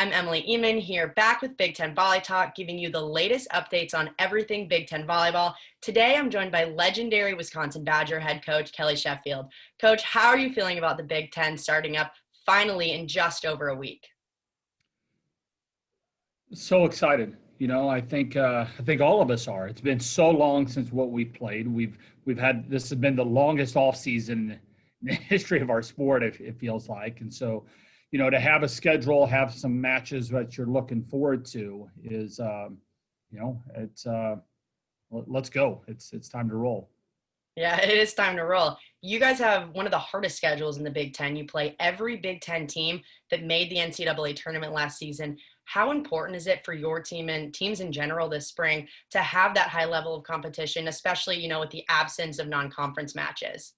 I'm Emily Eamon here, back with Big Ten Volleytalk, giving you the latest updates on everything Big Ten volleyball. Today, I'm joined by legendary Wisconsin Badger head coach Kelly Sheffield. Coach, how are you feeling about the Big Ten starting up finally in just over a week? So excited. I think all of us are. It's been so long since what we've played. We've had this has been the longest off season in the history of our sport. It feels like, and so, to have a schedule, have some matches that you're looking forward to is, it's let's go. It's time to roll. Yeah, it is time to roll. You guys have one of the hardest schedules in the Big Ten. You play every Big Ten team that made the NCAA tournament last season. How important is it for your team and teams in general this spring to have that high level of competition, especially, with the absence of non-conference matches?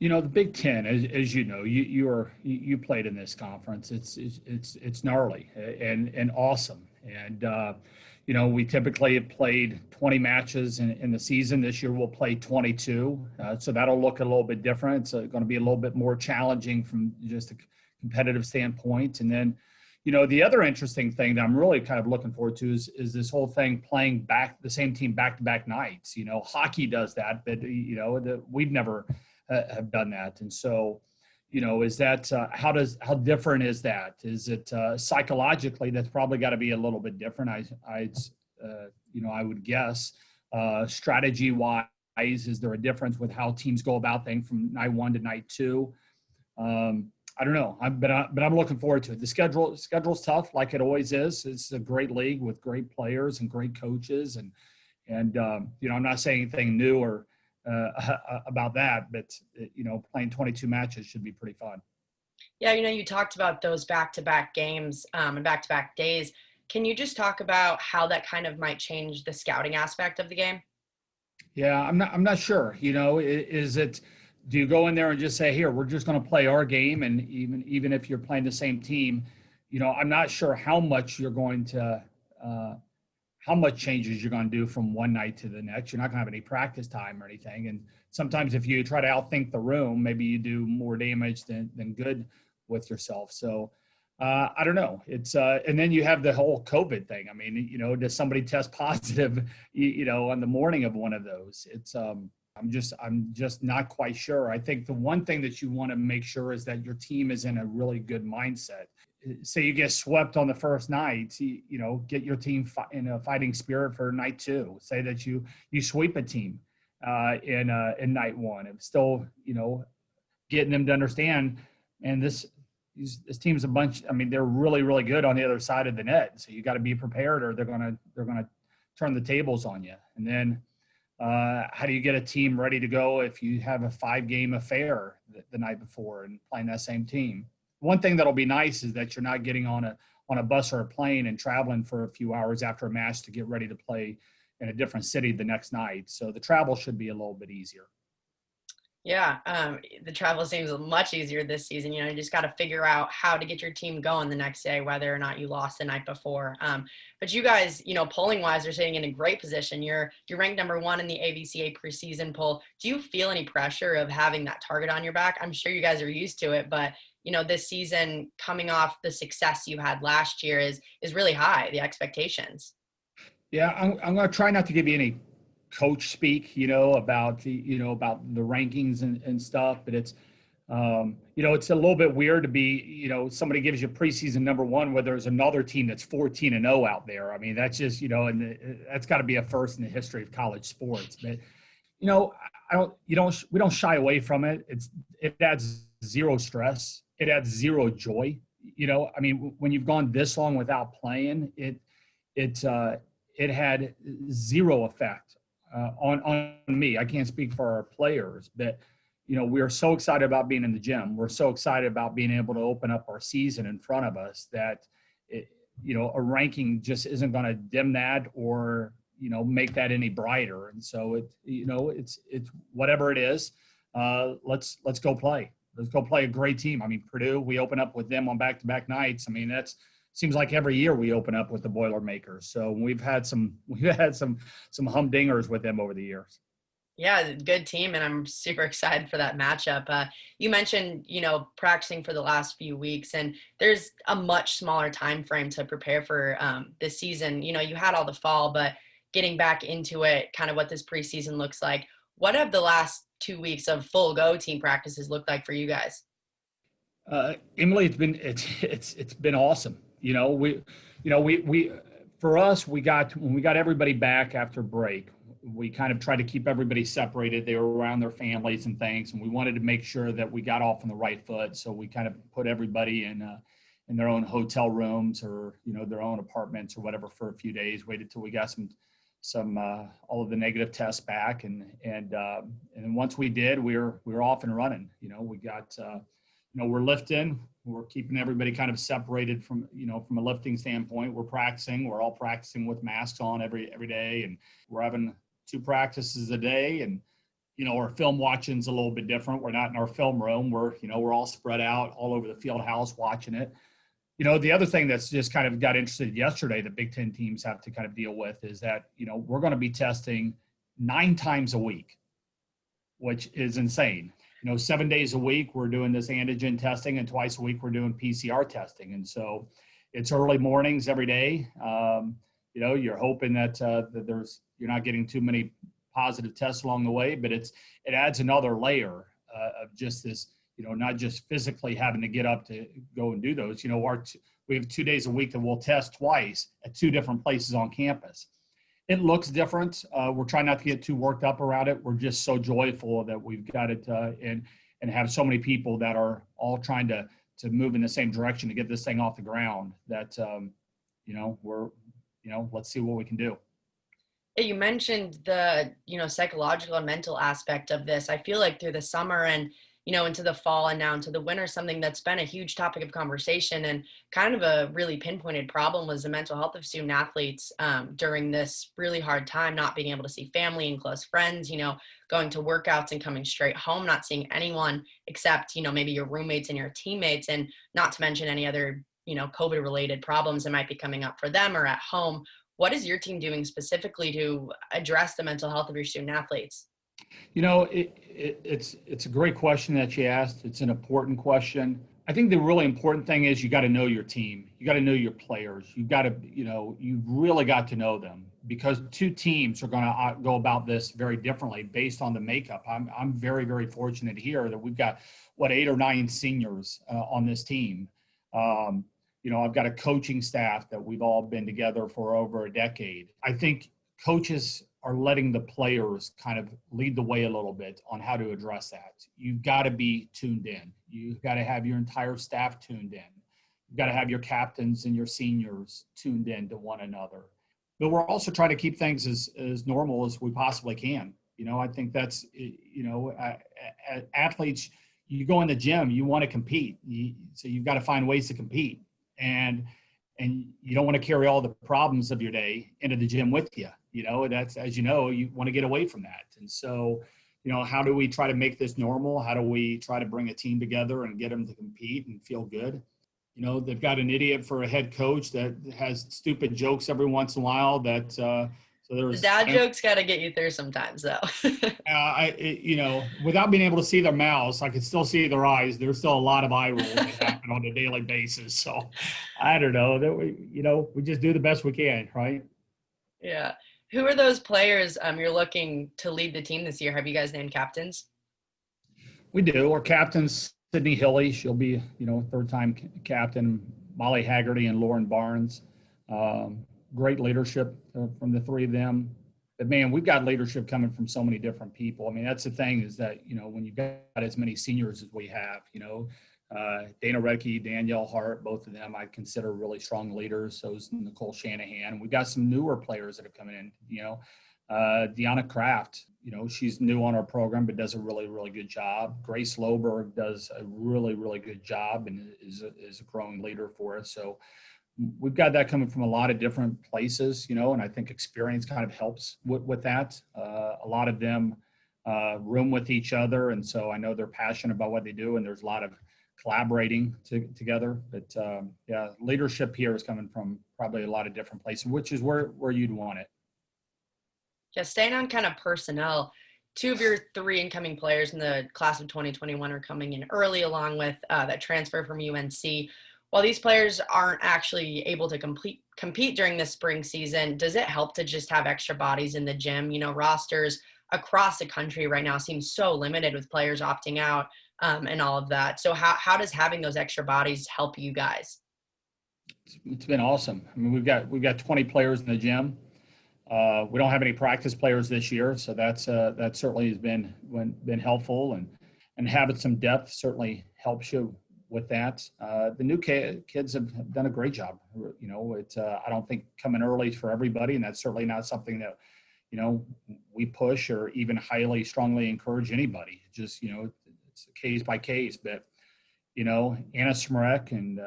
The Big Ten, as you know, you played in this conference. It's gnarly and awesome. And we typically have played 20 matches in the season. This year we'll play 22, so that'll look a little bit different. It's going to be a little bit more challenging from just a competitive standpoint. And then, the other interesting thing that I'm really kind of looking forward to is this whole thing playing back the same team back-to-back nights. Hockey does that, but we've never have done that. And so, is that how different is that? Is it psychologically that's probably got to be a little bit different? I would guess. Strategy wise, is there a difference with how teams go about things from night one to night two? I don't know. But I'm looking forward to it. The schedule's tough, like it always is. It's a great league with great players and great coaches, and I'm not saying anything new or about that, but playing 22 matches should be pretty fun. Yeah, you talked about those back-to-back games and back-to-back days. Can you just talk about how that kind of might change the scouting aspect of the game? Yeah, I'm not sure. Is it? Do you go in there and just say, here, we're just going to play our game, and even if you're playing the same team, I'm not sure how much you're going to. How much changes you're going to do from one night to the next. You're not going to have any practice time or anything. And sometimes if you try to outthink the room, maybe you do more damage than good with yourself. So I don't know. It's and then you have the whole COVID thing. I mean, does somebody test positive, on the morning of one of those? It's I'm just not quite sure. I think the one thing that you want to make sure is that your team is in a really good mindset. Say you get swept on the first night, get your team in a fighting spirit for night two. Say that you sweep a team in night one. It's still, getting them to understand. And this team's a bunch. I mean, they're really, really good on the other side of the net. So you got to be prepared, or they're gonna turn the tables on you. And then how do you get a team ready to go if you have a 5-game affair the night before and playing that same team? One thing that'll be nice is that you're not getting on a bus or a plane and traveling for a few hours after a match to get ready to play in a different city the next night. So the travel should be a little bit easier. Yeah, the travel seems much easier this season. You just got to figure out how to get your team going the next day, whether or not you lost the night before. But you guys, polling wise, are sitting in a great position. You're ranked number 1 in the AVCA preseason poll. Do you feel any pressure of having that target on your back? I'm sure you guys are used to it, but this season, coming off the success you had last year, is really high, the expectations. Yeah, I'm going to try not to give you any coach speak, about the rankings and stuff, but it's, it's a little bit weird to be, somebody gives you preseason number 1 where there's another team that's 14-0 out there. I mean, that's just, that's got to be a first in the history of college sports. But, we don't shy away from it. It adds zero stress. It adds zero joy. I mean, when you've gone this long without playing, it had zero effect on me. I can't speak for our players, but we are so excited about being in the gym. We're so excited about being able to open up our season in front of us that a ranking just isn't going to dim that or make that any brighter. And so it's whatever it is. Let's go play. Let's go play a great team. I mean, Purdue, we open up with them on back-to-back nights. I mean, that's seems like every year we open up with the Boilermakers. So we've had some humdingers with them over the years. Yeah, good team, and I'm super excited for that matchup. You mentioned, practicing for the last few weeks, and there's a much smaller time frame to prepare for this season. You had all the fall, but getting back into it, kind of what this preseason looks like. What have the last 2 weeks of full go team practices looked like for you guys? Emily, it's been awesome. We for us, when we got everybody back after break, we kind of tried to keep everybody separated. They were around their families and things, and we wanted to make sure that we got off on the right foot. So we kind of put everybody in their own hotel rooms or their own apartments or whatever for a few days. Waited till we got some all of the negative tests back, and once we did, we were off and running. We got we're lifting. We're keeping everybody kind of separated from a lifting standpoint. We're practicing. We're all practicing with masks on every day, and we're having 2 practices a day. And our film watching's a little bit different. We're not in our film room. We're all spread out all over the field house watching it. The other thing that's just kind of got interested yesterday, the Big Ten teams have to kind of deal with is that we're going to be testing 9 times a week, which is insane. 7 days a week, we're doing this antigen testing, and twice a week, we're doing PCR testing. And so it's early mornings every day. You're hoping that you're not getting too many positive tests along the way, but it adds another layer of just this, not just physically having to get up to go and do those. We have 2 days a week that we'll test twice at 2 different places on campus. It looks different. We're trying not to get too worked up around it. We're just so joyful that we've got it and have so many people that are all trying to move in the same direction to get this thing off the ground that, let's see what we can do. Yeah, you mentioned the, psychological and mental aspect of this. I feel like through the summer and, into the fall and now into the winter, something that's been a huge topic of conversation and kind of a really pinpointed problem was the mental health of student athletes during this really hard time, not being able to see family and close friends, going to workouts and coming straight home, not seeing anyone except, maybe your roommates and your teammates, and not to mention any other, COVID related problems that might be coming up for them or at home. What is your team doing specifically to address the mental health of your student athletes? It's a great question that you asked. It's an important question. I think the really important thing is you got to know your team. You got to know your players. You've really got to know them because 2 teams are going to go about this very differently based on the makeup. I'm very, very fortunate here that we've got 8 or 9 seniors on this team. I've got a coaching staff that we've all been together for over a decade. I think coaches are letting the players kind of lead the way a little bit on how to address that. You've got to be tuned in. You've got to have your entire staff tuned in. You've got to have your captains and your seniors tuned in to one another. But we're also trying to keep things as normal as we possibly can. I think that's, athletes, you go in the gym, you want to compete. So you've got to find ways to compete. And you don't want to carry all the problems of your day into the gym with you. That's, as you want to get away from that. And so, how do we try to make this normal? How do we try to bring a team together and get them to compete and feel good? They've got an idiot for a head coach that has stupid jokes every once in a while The dad jokes got to get you through sometimes, though. Without being able to see their mouths, I could still see their eyes. There's still a lot of eye rolls that happen on a daily basis. So I don't know that we just do the best we can, right? Yeah. Who are those players you're looking to lead the team this year? Have you guys named captains? We do. Our captain's Sydney Hilly. She'll be, 3rd-time captain. Molly Haggerty and Lauren Barnes. Great leadership from the 3 of them. But man, we've got leadership coming from so many different people. I mean, that's the thing is that, when you've got as many seniors as we have, Dana Redke, Danielle Hart, both of them I consider really strong leaders. So is Nicole Shanahan. We've got some newer players that are coming in, Deanna Kraft, she's new on our program, but does a really, really good job. Grace Loberg does a really, really good job and is a growing leader for us. So we've got that coming from a lot of different places, and I think experience kind of helps with that. A lot of them room with each other. And so I know they're passionate about what they do, and there's a lot of collaborating together. But leadership here is coming from probably a lot of different places, which is where you'd want it. Yeah, staying on kind of personnel, two of your three incoming players in the class of 2021 are coming in early, along with that transfer from UNC. While these players aren't actually able to compete during the spring season, does it help to just have extra bodies in the gym? Rosters across the country right now seem so limited with players opting out and all of that. So how does having those extra bodies help you guys? It's been awesome. I mean, we've got 20 players in the gym. We don't have any practice players this year, so that certainly has been helpful, and having some depth certainly helps you with that. The new kids have done a great job. I don't think coming early for everybody, and that's certainly not something that we push or even highly strongly encourage anybody. Just it's case by case, but. Anna Smarek and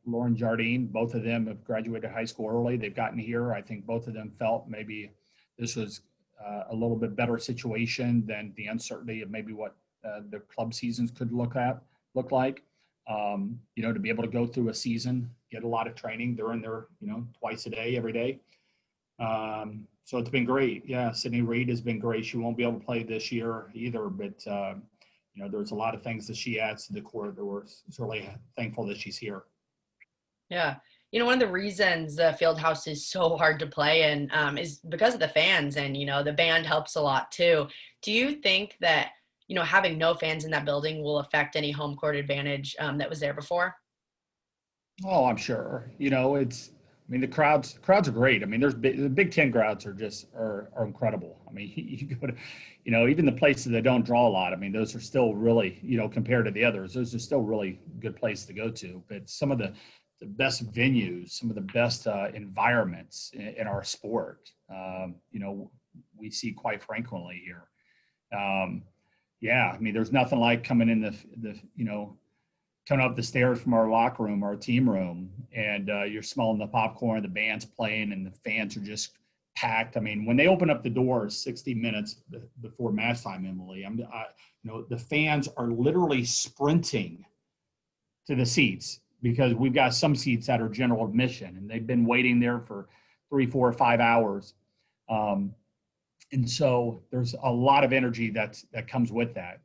Lauren Jardine, both of them have graduated high school early. They've gotten here. I think both of them felt maybe this was a little bit better situation than the uncertainty of maybe what the club seasons could look like. To be able to go through a season, get a lot of training. They're in there, twice a day, every day. So it's been great. Yeah, Sydney Reed has been great. She won't be able to play this year either, but there's a lot of things that she adds to the court that we're certainly thankful that she's here. Yeah. One of the reasons the field house is so hard to play in is because of the fans, and, the band helps a lot too. Do you think that, having no fans in that building will affect any home court advantage that was there before? Oh, I'm sure. The crowds are great. I mean, the Big Ten crowds are incredible. I mean, you go to, even the places that don't draw a lot. I mean, those are still really, compared to the others, those are still really good places to go to. But some of the best venues, some of the best environments in our sport, we see quite frequently here. I mean, there's nothing like coming in coming up the stairs from our locker room, our team room, and you're smelling the popcorn, the band's playing, and the fans are just packed. I mean, when they open up the doors 60 minutes before match time, Emily, the fans are literally sprinting to the seats because we've got some seats that are general admission, and they've been waiting there for 3, 4, 5 hours. And so there's a lot of energy that comes with that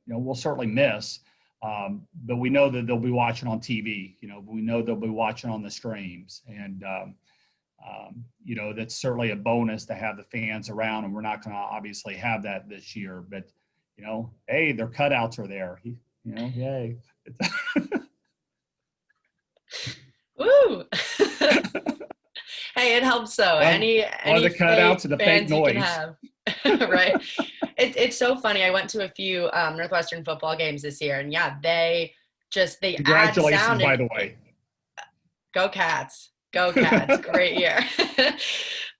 we'll certainly miss. But we know that they'll be watching on TV, we know they'll be watching on the streams, and, that's certainly a bonus to have the fans around, and we're not going to obviously have that this year, but, hey, their cutouts are there, yay. Woo! Hey, it helps though. Any one of the cutouts and the fake noise. You can have. Right. It's so funny. I went to a few Northwestern football games this year, and they congratulations, add sound. By the way. Go Cats. Go Cats. Great year.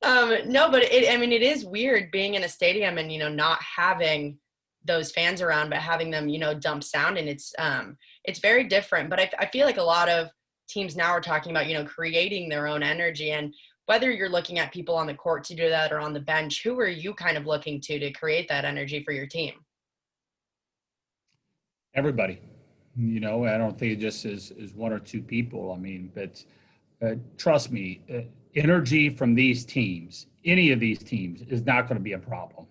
No, but it is weird being in a stadium and, not having those fans around, but having them, dump sound. And it's very different. But I feel like a lot of teams now are talking about, creating their own energy. And whether you're looking at people on the court to do that or on the bench, who are you kind of looking to create that energy for your team? Everybody. I don't think it just is one or two people. I mean, but trust me, energy from these teams, any of these teams, is not going to be a problem.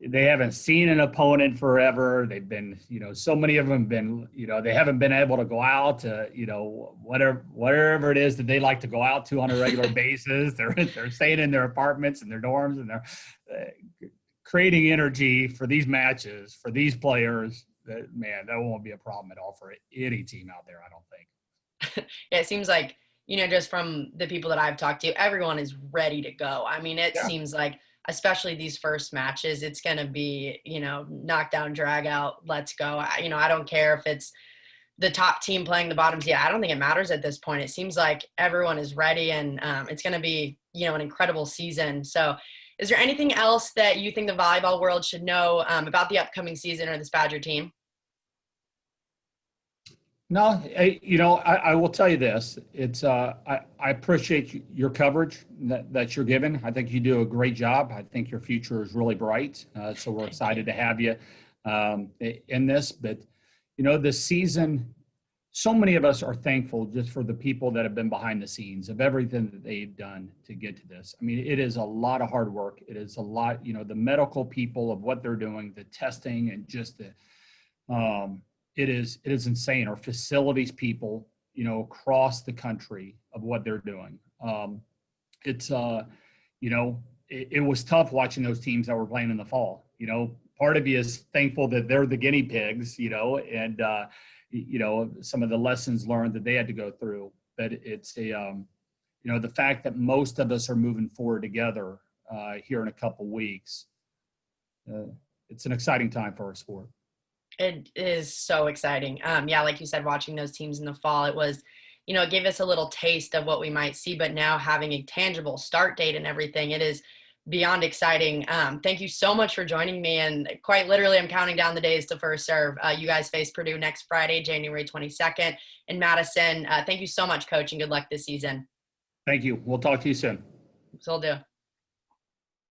They haven't seen an opponent forever. They've been, so many of them have been, they haven't been able to go out to, whatever it is that they like to go out to on a regular basis. They're staying in their apartments and their dorms, and they're creating energy for these matches, for these players. That won't be a problem at all for any team out there, I don't think. Yeah, it seems like, just from the people that I've talked to, everyone is ready to go. I mean, it seems like, especially these first matches, it's going to be, knockdown, drag out, let's go. I don't care if it's the top team playing the bottom team. I don't think it matters at this point. It seems like everyone is ready, and it's going to be, an incredible season. So is there anything else that you think the volleyball world should know about the upcoming season or this Badger team? No, I will tell you this. It's I appreciate your coverage that you're given. I think you do a great job. I think your future is really bright. So we're excited to have you in this. But, the season so many of us are thankful just for the people that have been behind the scenes of everything that they've done to get to this. I mean, it is a lot of hard work. It is a lot, the medical people of what they're doing, the testing, and just it is insane. Our facilities people, across the country of what they're doing. It's it was tough watching those teams that were playing in the fall. Part of you is thankful that they're the guinea pigs, and some of the lessons learned that they had to go through. But it's the fact that most of us are moving forward together here in a couple weeks. It's an exciting time for our sport. It is so exciting. Yeah, like you said, watching those teams in the fall, it was, it gave us a little taste of what we might see, but now having a tangible start date and everything, it is beyond exciting. Thank you so much for joining me. And quite literally, I'm counting down the days to first serve. You guys face Purdue next Friday, January 22nd in Madison. Thank you so much, Coach, and good luck this season. Thank you. We'll talk to you soon. So will do.